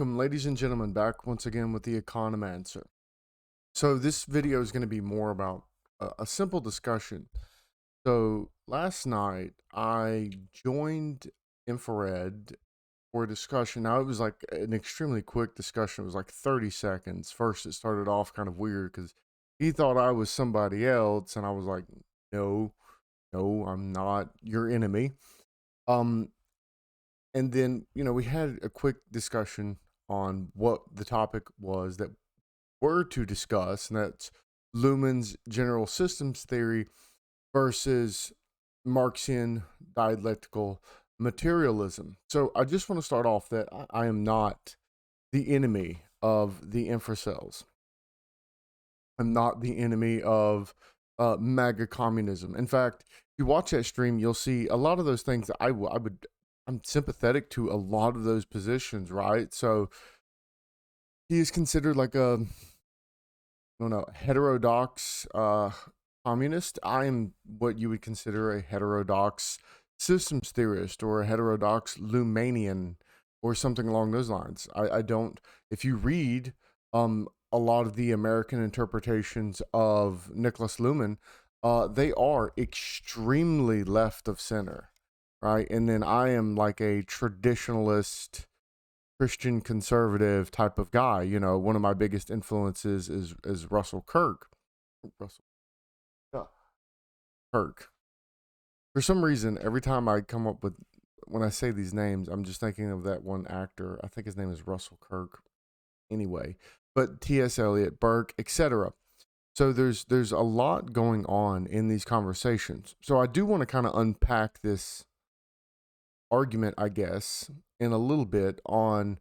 Welcome, ladies and gentlemen, back once again with the Economancer. So this video is going to be more about a simple discussion. So last night I joined Infrared for a discussion. Now it was like an extremely quick discussion. It was like 30 seconds. First it started off kind of weird because he thought I was somebody else, and I was like, no, I'm not your enemy. And then, we had a quick discussion on what the topic was that we're to discuss, and that's Luhmann's general systems theory versus Marxian dialectical materialism. So I just want to start off that I am not the enemy of the infracells. I'm not the enemy of MAGA communism. In fact, if you watch that stream, you'll see a lot of those things that I'm sympathetic to a lot of those positions, right? So he is considered like a, I don't know, heterodox communist. I am what you would consider a heterodox systems theorist or a heterodox Luhmannian or something along those lines. I don't, if you read a lot of the American interpretations of Niklas Luhmann, they are extremely left of center, right? And then I am like a traditionalist Christian conservative type of guy. One of my biggest influences is Russell Kirk. Kirk. For some reason, every time I come up with, when I say these names, I'm just thinking of that one actor. I think his name is Russell Kirk. Anyway, but T.S. Eliot, Burke, etc. So there's a lot going on in these conversations. So I do want to kind of unpack this argument, I guess, in a little bit on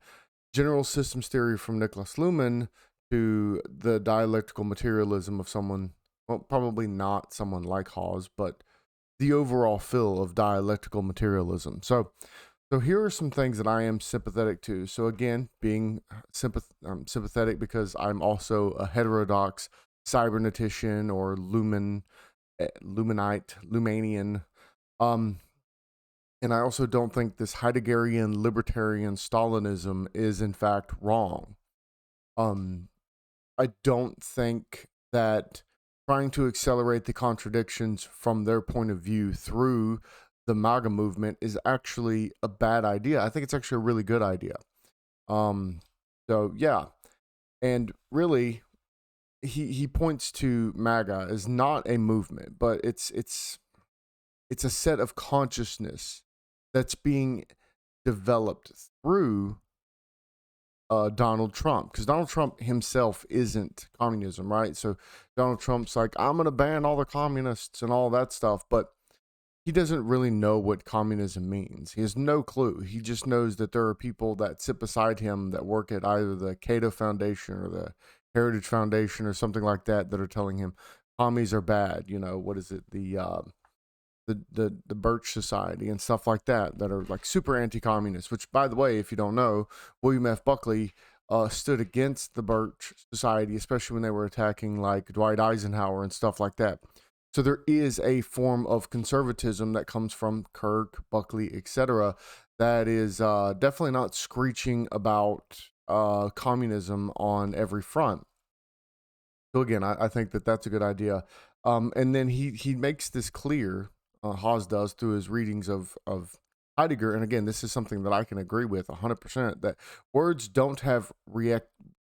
general systems theory from Niklas Luhmann to the dialectical materialism of someone, well, probably not someone like Hawes, but the overall feel of dialectical materialism. So here are some things that I am sympathetic to. So again, being sympathetic because I'm also a heterodox cybernetician or Luhmannian. And I also don't think this Heideggerian libertarian Stalinism is in fact wrong. I don't think that trying to accelerate the contradictions from their point of view through the MAGA movement is actually a bad idea. I think it's actually a really good idea. So yeah, and really, he points to MAGA as not a movement, but it's a set of consciousness that's being developed through Donald Trump, because Donald Trump himself isn't communism, right? So Donald Trump's like, I'm going to ban all the communists and all that stuff, but he doesn't really know what communism means. He has no clue. He just knows that there are people that sit beside him that work at either the Cato Foundation or the Heritage Foundation or something like that are telling him commies are bad. What is it? The Birch Society and stuff like that are like super anti-communist, which, by the way, if you don't know, William F. Buckley stood against the Birch Society, especially when they were attacking like Dwight Eisenhower and stuff like that. So there is a form of conservatism that comes from Kirk, Buckley, etc. that is definitely not screeching about communism on every front. So again, I think that that's a good idea. And then he makes this clear, Hawes does, through his readings of Heidegger. And again, this is something that I can agree with 100%, that words don't have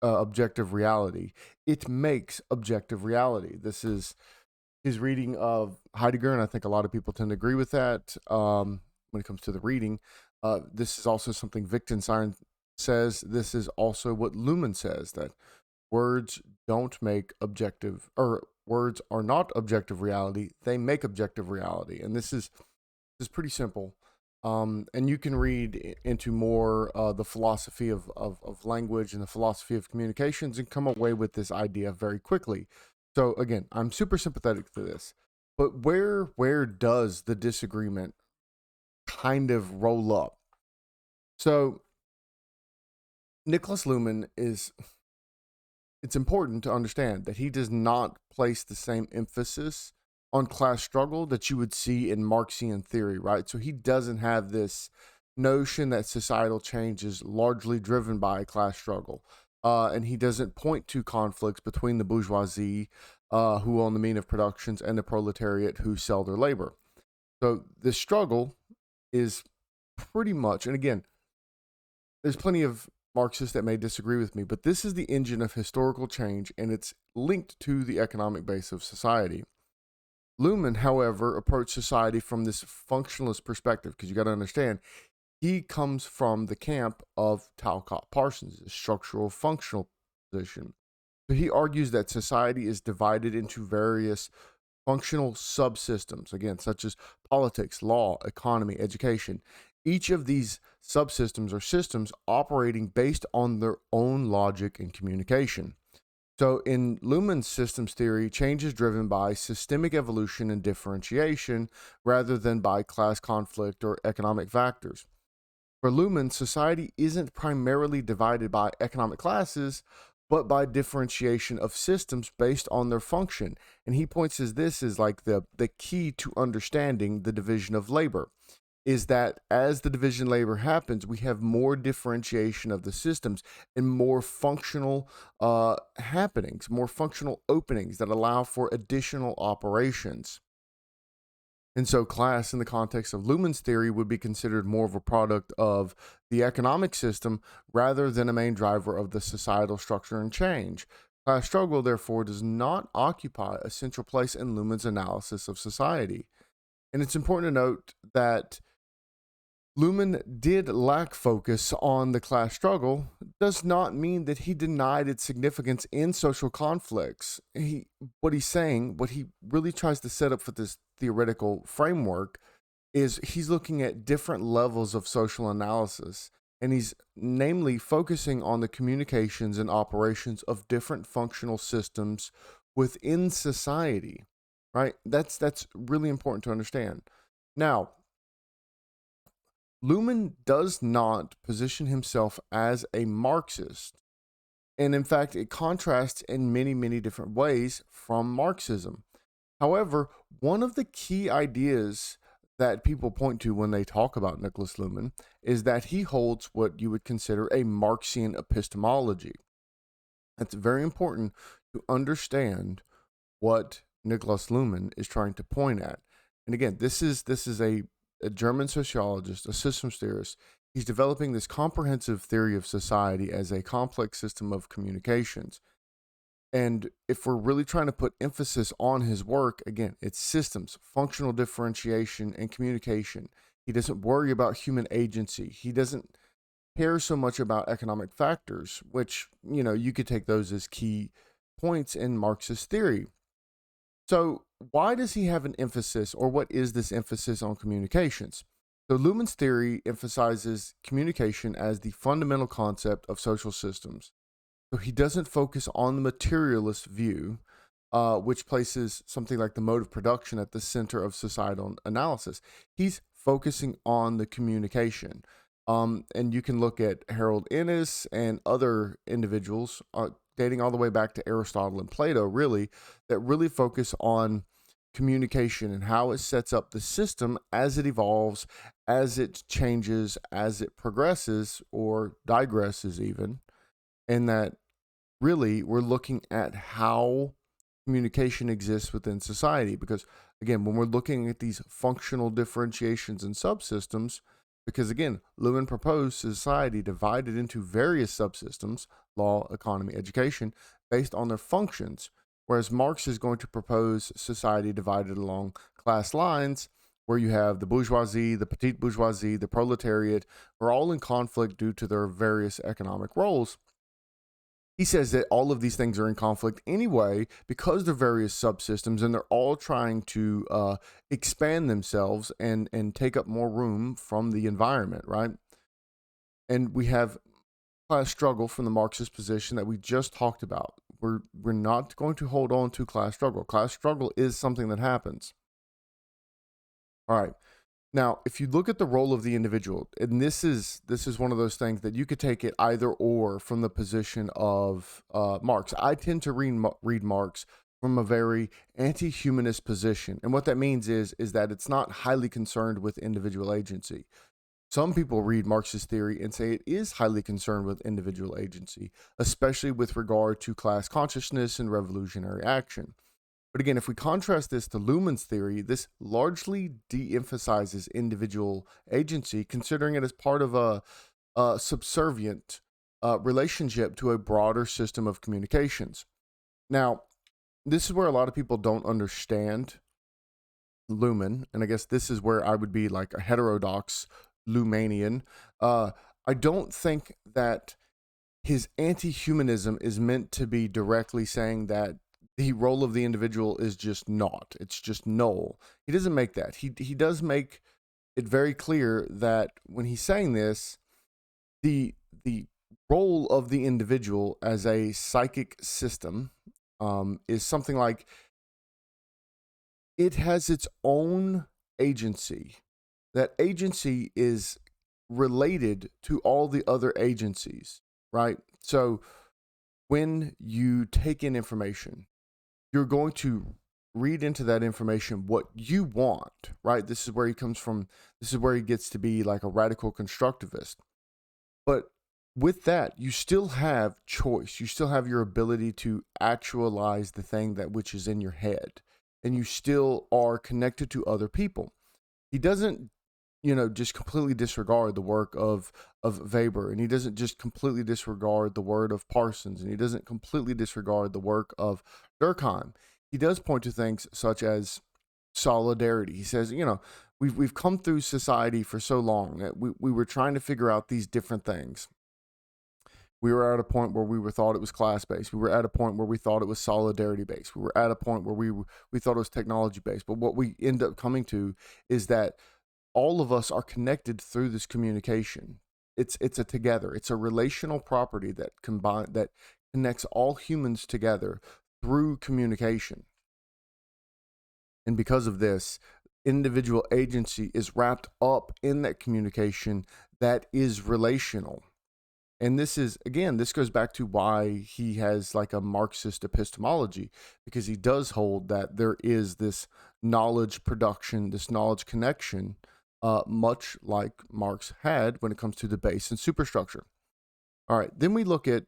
objective reality. It makes objective reality. This is his reading of Heidegger, and I think a lot of people tend to agree with that when it comes to the reading. This is also something Wittgenstein says. This is also what Luhmann says, that words don't make objective, or words are not objective reality. They make objective reality. And this is pretty simple. And you can read into more the philosophy of language and the philosophy of communications and come away with this idea very quickly. So again, I'm super sympathetic to this. But where does the disagreement kind of roll up? So Niklas Luhmann it's important to understand that he does not place the same emphasis on class struggle that you would see in Marxian theory, right? So he doesn't have this notion that societal change is largely driven by a class struggle. And he doesn't point to conflicts between the bourgeoisie, who own the mean of productions, and the proletariat who sell their labor. So the struggle is pretty much, and again, there's plenty of Marxists that may disagree with me, but this is the engine of historical change, and it's linked to the economic base of society. Luhmann, however, approached society from this functionalist perspective, because you got to understand, he comes from the camp of Talcott Parsons, a structural functional position. So he argues that society is divided into various functional subsystems, again, such as politics, law, economy, education. Each of these subsystems or systems operating based on their own logic and communication. So in Luhmann's systems theory, change is driven by systemic evolution and differentiation rather than by class conflict or economic factors. For Luhmann, society isn't primarily divided by economic classes, but by differentiation of systems based on their function. And he points as this is like the key to understanding the division of labor, is that as the division of labor happens, we have more differentiation of the systems and more functional happenings, more functional openings that allow for additional operations. And so class, in the context of Luhmann's theory, would be considered more of a product of the economic system rather than a main driver of the societal structure and change. Class struggle, therefore, does not occupy a central place in Luhmann's analysis of society. And it's important to note that Luhmann did lack focus on the class struggle, does not mean that he denied its significance in social conflicts. What he really tries to set up for this theoretical framework is he's looking at different levels of social analysis, and he's namely focusing on the communications and operations of different functional systems within society, right? That's really important to understand. Now, Luhmann does not position himself as a Marxist. And in fact, it contrasts in many, many different ways from Marxism. However, one of the key ideas that people point to when they talk about Niklas Luhmann is that he holds what you would consider a Marxian epistemology. It's very important to understand what Niklas Luhmann is trying to point at. And again, this is a German sociologist, a systems theorist. He's developing this comprehensive theory of society as a complex system of communications. And if we're really trying to put emphasis on his work, again, it's systems, functional differentiation, and communication. He doesn't worry about human agency. He doesn't care so much about economic factors, which, you could take those as key points in Marxist theory. So why does he have an emphasis, or what is this emphasis on communications? So Luhmann's theory emphasizes communication as the fundamental concept of social systems. So he doesn't focus on the materialist view, which places something like the mode of production at the center of societal analysis. He's focusing on the communication. And you can look at Harold Innis and other individuals, dating all the way back to Aristotle and Plato, really, that really focus on communication and how it sets up the system as it evolves, as it changes, as it progresses or digresses even. And that really we're looking at how communication exists within society. Because again, when we're looking at these functional differentiations and subsystems, because again, Luhmann proposed society divided into various subsystems, law, economy, education, based on their functions, whereas Marx is going to propose society divided along class lines, where you have the bourgeoisie, the petite bourgeoisie, the proletariat, are all in conflict due to their various economic roles. He says that all of these things are in conflict anyway because they're various subsystems, and they're all trying to expand themselves and take up more room from the environment, right? And we have class struggle from the Marxist position that we just talked about. We're not going to hold on to class struggle. Class struggle is something that happens. All right. Now, if you look at the role of the individual, and this is one of those things that you could take it either or from the position of Marx. I tend to read Marx from a very anti-humanist position, and what that means is that it's not highly concerned with individual agency. Some people read Marxist theory and say it is highly concerned with individual agency, especially with regard to class consciousness and revolutionary action. But again, if we contrast this to Luhmann's theory, this largely de emphasizes individual agency, considering it as part of a subservient relationship to a broader system of communications. Now, this is where a lot of people don't understand Luhmann, and I guess this is where I would be like a heterodox Luhmannian. I don't think that his anti-humanism is meant to be directly saying that the role of the individual is just naught. It's just null. He doesn't make that. He does make it very clear that when he's saying this, the role of the individual as a psychic system is something like it has its own agency. That agency is related to all the other agencies, right? So when you take in information, you're going to read into that information what you want, right? This is where he comes from. This is where he gets to be like a radical constructivist. But with that, you still have choice. You still have your ability to actualize the thing that which is in your head, and you still are connected to other people. He doesn't, just completely disregard the work of Weber, and he doesn't just completely disregard the word of Parsons, and he doesn't completely disregard the work of Durkheim. He does point to things such as solidarity. He says, we've come through society for so long that we were trying to figure out these different things. We were at a point where we thought it was class-based. We were at a point where we thought it was solidarity-based. We were at a point where we thought it was technology-based. But what we end up coming to is that all of us are connected through this communication. It's a together. It's a relational property that connects all humans together through communication. And because of this, individual agency is wrapped up in that communication that is relational. And this goes back to why he has like a Marxist epistemology, because he does hold that there is this knowledge production, this knowledge connection, much like Marx had when it comes to the base and superstructure. All right, then we look at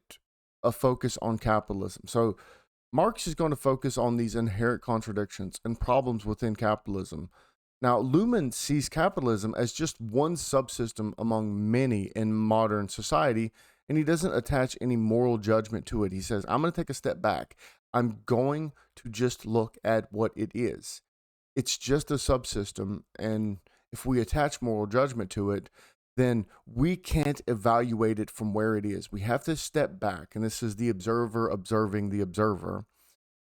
a focus on capitalism. So Marx is going to focus on these inherent contradictions and problems within capitalism. Now, Luhmann sees capitalism as just one subsystem among many in modern society, and he doesn't attach any moral judgment to it. He says, I'm going to take a step back. I'm going to just look at what it is. It's just a subsystem, and if we attach moral judgment to it, then we can't evaluate it from where it is. We have to step back, and this is the observer observing the observer,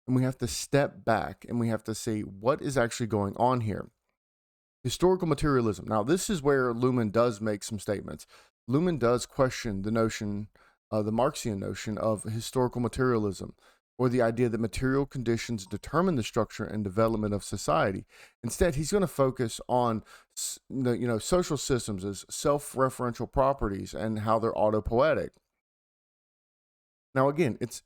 and we have to step back, and we have to see what is actually going on here. Historical materialism. Now, this is where Luhmann does make some statements. Luhmann does question the notion, the Marxian notion of historical materialism, or the idea that material conditions determine the structure and development of society. Instead, he's going to focus on social systems as self-referential properties and how they're autopoietic. Now, again, it's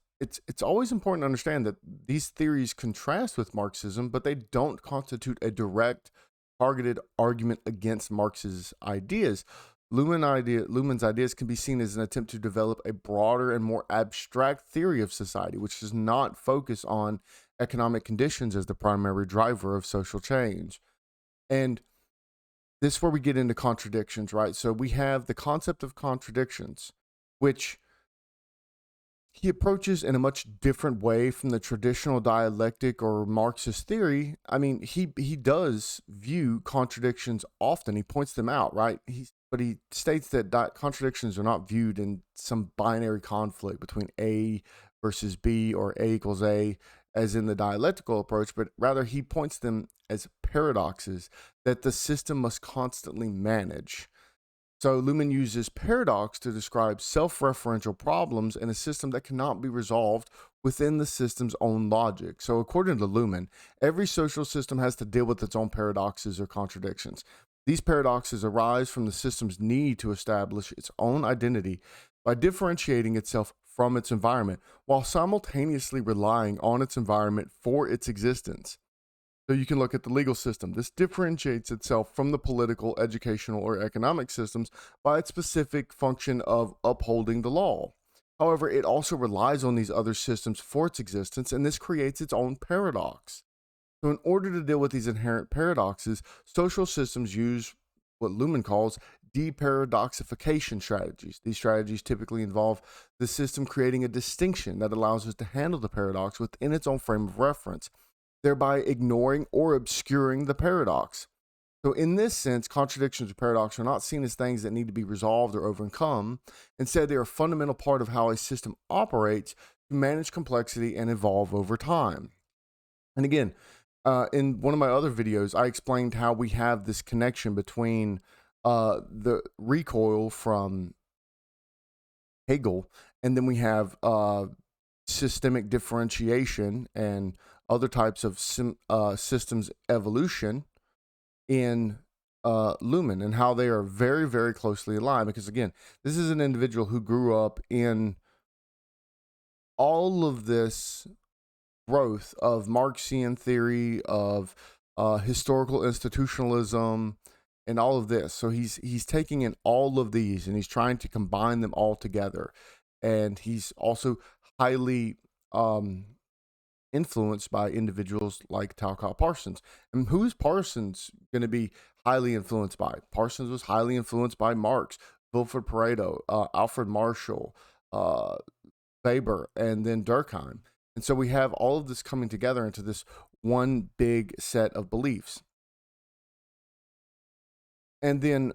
always important to understand that these theories contrast with Marxism, but they don't constitute a direct targeted argument against Marx's ideas. Luhmann's ideas can be seen as an attempt to develop a broader and more abstract theory of society, which does not focus on economic conditions as the primary driver of social change. And this is where we get into contradictions, right? So we have the concept of contradictions, which he approaches in a much different way from the traditional dialectic or Marxist theory. I mean, he does view contradictions often. He points them out, right? But he states that contradictions are not viewed in some binary conflict between A versus B or A equals A, as in the dialectical approach, but rather he points them as paradoxes that the system must constantly manage. So Luhmann uses paradox to describe self-referential problems in a system that cannot be resolved within the system's own logic. So according to Luhmann, every social system has to deal with its own paradoxes or contradictions. These paradoxes arise from the system's need to establish its own identity by differentiating itself from its environment, while simultaneously relying on its environment for its existence. So you can look at the legal system. This differentiates itself from the political, educational, or economic systems by its specific function of upholding the law. However, it also relies on these other systems for its existence, and this creates its own paradox. So, in order to deal with these inherent paradoxes, social systems use what Luhmann calls deparadoxification strategies. These strategies typically involve the system creating a distinction that allows us to handle the paradox within its own frame of reference, thereby ignoring or obscuring the paradox. So, in this sense, contradictions or paradox are not seen as things that need to be resolved or overcome. Instead, they are a fundamental part of how a system operates to manage complexity and evolve over time. And again, in one of my other videos, I explained how we have this connection between the recoil from Hegel, and then we have systemic differentiation and other types of systems evolution in Luhmann, and how they are very, very closely aligned. Because again, this is an individual who grew up in all of this growth of Marxian theory, of historical institutionalism, and all of this. So he's taking in all of these and he's trying to combine them all together. And he's also highly influenced by individuals like Talcott Parsons. And who is Parsons going to be highly influenced by? Parsons was highly influenced by Marx, Wilfred Pareto, Alfred Marshall, Weber, and then Durkheim. And so we have all of this coming together into this one big set of beliefs. And then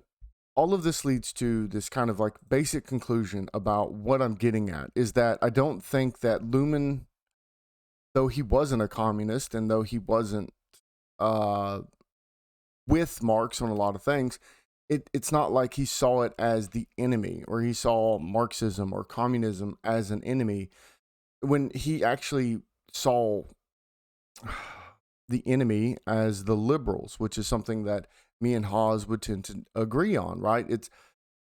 all of this leads to this kind of like basic conclusion about what I'm getting at is that I don't think that Luhmann, though he wasn't a communist and though he wasn't with Marx on a lot of things, it's not like he saw it as the enemy, or he saw Marxism or communism as an enemy, when he actually saw the enemy as the liberals, which is something that me and Haas would tend to agree on, right? It's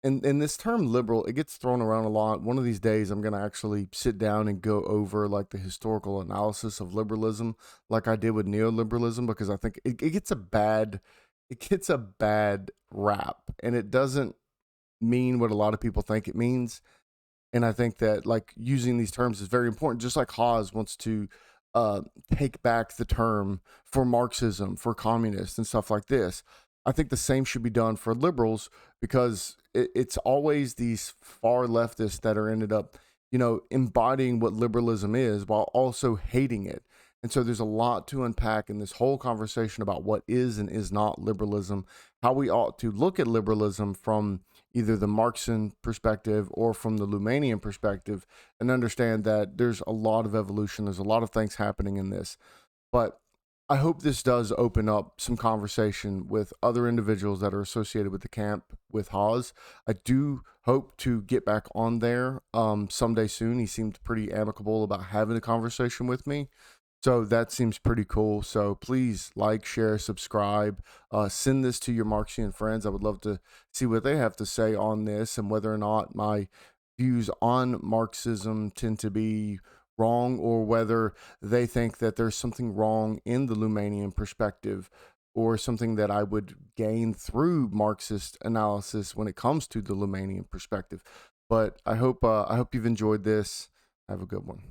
and this term liberal, it gets thrown around a lot. One of these days I'm going to actually sit down and go over like the historical analysis of liberalism like I did with neoliberalism, because I think it gets a bad rap, and it doesn't mean what a lot of people think it means. And I think that like using these terms is very important, just like Haas wants to take back the term for Marxism, for communists and stuff like this. I think the same should be done for liberals, because it's always these far leftists that are ended up, embodying what liberalism is while also hating it. And so there's a lot to unpack in this whole conversation about what is and is not liberalism, how we ought to look at liberalism from either the Marxian perspective or from the Luhmannian perspective, and understand that there's a lot of evolution. There's a lot of things happening in this. But I hope this does open up some conversation with other individuals that are associated with the camp with Haas. I do hope to get back on there someday soon. He seemed pretty amicable about having a conversation with me. So that seems pretty cool. So please like, share, subscribe, send this to your Marxian friends. I would love to see what they have to say on this, and whether or not my views on Marxism tend to be wrong, or whether they think that there's something wrong in the Luhmannian perspective, or something that I would gain through Marxist analysis when it comes to the Luhmannian perspective. But I hope you've enjoyed this. Have a good one.